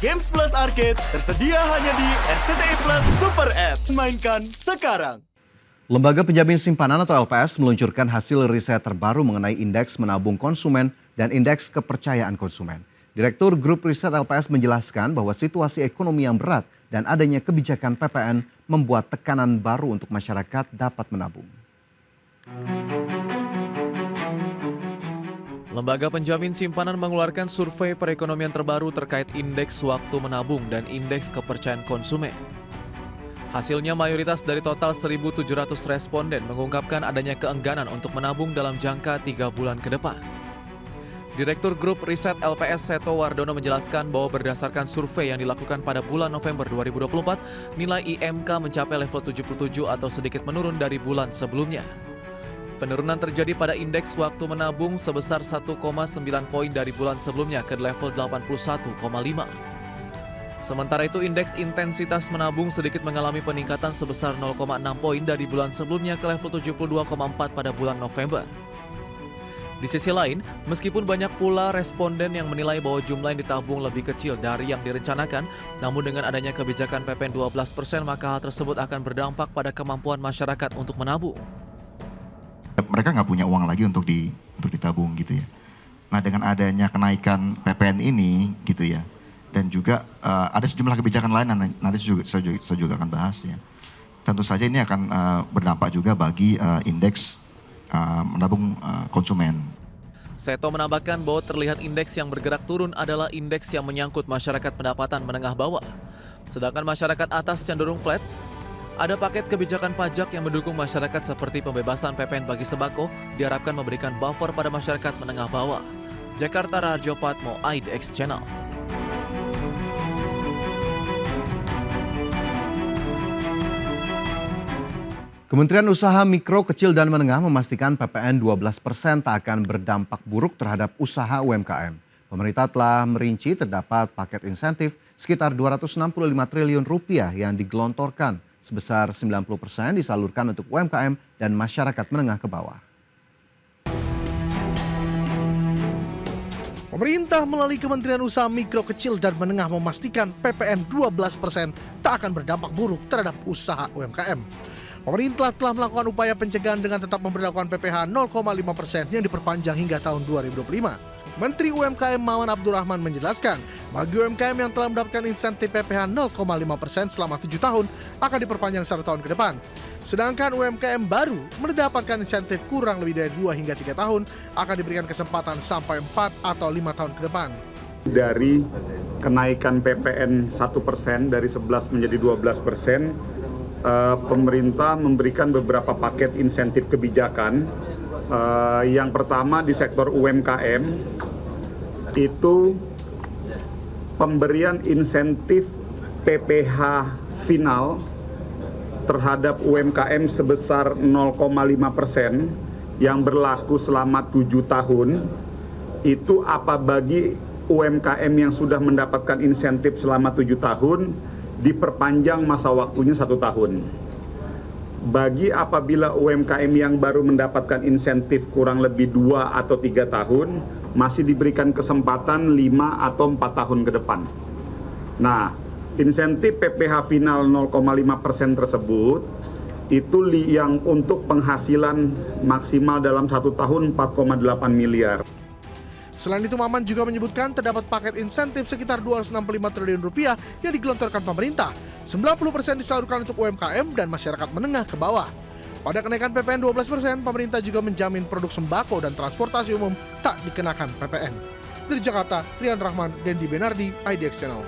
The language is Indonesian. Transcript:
Games Plus Arcade tersedia hanya di RCTI Plus Super App. Mainkan sekarang. Lembaga Penjamin Simpanan atau LPS meluncurkan hasil riset terbaru mengenai indeks menabung konsumen dan indeks kepercayaan konsumen. Direktur Grup Riset LPS menjelaskan bahwa situasi ekonomi yang berat dan adanya kebijakan PPN membuat tekanan baru untuk masyarakat dapat menabung. Lembaga Penjamin Simpanan mengeluarkan survei perekonomian terbaru terkait indeks waktu menabung dan indeks kepercayaan konsumen. Hasilnya mayoritas dari total 1.700 responden mengungkapkan adanya keengganan untuk menabung dalam jangka 3 bulan ke depan. Direktur Grup Riset LPS Seto Wardono menjelaskan bahwa berdasarkan survei yang dilakukan pada bulan November 2024, nilai IMK mencapai level 77 atau sedikit menurun dari bulan sebelumnya. Penurunan terjadi pada indeks waktu menabung sebesar 1,9 poin dari bulan sebelumnya ke level 81,5. Sementara itu, indeks intensitas menabung sedikit mengalami peningkatan sebesar 0,6 poin dari bulan sebelumnya ke level 72,4 pada bulan November. Di sisi lain, meskipun banyak pula responden yang menilai bahwa jumlah yang ditabung lebih kecil dari yang direncanakan, namun dengan adanya kebijakan PPN 12%, maka hal tersebut akan berdampak pada kemampuan masyarakat untuk menabung. Mereka nggak punya uang lagi untuk ditabung gitu ya. Nah, dengan adanya kenaikan PPN ini gitu ya, dan juga ada sejumlah kebijakan lain yang nanti saya juga akan bahas ya. Tentu saja ini akan berdampak juga bagi indeks menabung konsumen. Seto menambahkan bahwa terlihat indeks yang bergerak turun adalah indeks yang menyangkut masyarakat pendapatan menengah bawah. Sedangkan masyarakat atas cenderung flat. Ada paket kebijakan pajak yang mendukung masyarakat seperti pembebasan PPN bagi sembako diharapkan memberikan buffer pada masyarakat menengah bawah. Jakarta, Raharjo Patmo, IDX Channel. Kementerian Usaha Mikro, Kecil, dan Menengah memastikan PPN 12% tak akan berdampak buruk terhadap usaha UMKM. Pemerintah telah merinci terdapat paket insentif sekitar Rp265 triliun yang digelontorkan, sebesar 90% disalurkan untuk UMKM dan masyarakat menengah ke bawah. Pemerintah melalui Kementerian Usaha Mikro, Kecil, dan Menengah memastikan PPN 12% tak akan berdampak buruk terhadap usaha UMKM. Pemerintah telah melakukan upaya pencegahan dengan tetap memberlakukan PPh 0,5% yang diperpanjang hingga tahun 2025. Menteri UMKM Mawan Abdurrahman menjelaskan, bagi UMKM yang telah mendapatkan insentif PPh 0,5% selama 7 tahun akan diperpanjang 1 tahun ke depan. Sedangkan UMKM baru mendapatkan insentif kurang lebih dari 2 hingga 3 tahun akan diberikan kesempatan sampai 4 atau 5 tahun ke depan. Dari kenaikan PPN 1% dari 11 menjadi 12%, pemerintah memberikan beberapa paket insentif kebijakan. Yang pertama di sektor UMKM itu pemberian insentif PPh final terhadap UMKM sebesar 0,5% yang berlaku selama 7 tahun. Itu apa bagi UMKM yang sudah mendapatkan insentif selama 7 tahun diperpanjang masa waktunya 1 tahun. Bagi apabila UMKM yang baru mendapatkan insentif kurang lebih 2 atau 3 tahun, masih diberikan kesempatan 5 atau 4 tahun ke depan. Nah, insentif PPh final 0,5% tersebut, itu yang untuk penghasilan maksimal dalam 1 tahun 4,8 miliar. Selain itu, Maman juga menyebutkan terdapat paket insentif sekitar Rp265 triliun yang digelontorkan pemerintah. 90% disalurkan untuk UMKM dan masyarakat menengah ke bawah. Pada kenaikan PPN 12%, pemerintah juga menjamin produk sembako dan transportasi umum tak dikenakan PPN. Dari Jakarta, Rian Rahman, Dendi Benardi, IDX Channel.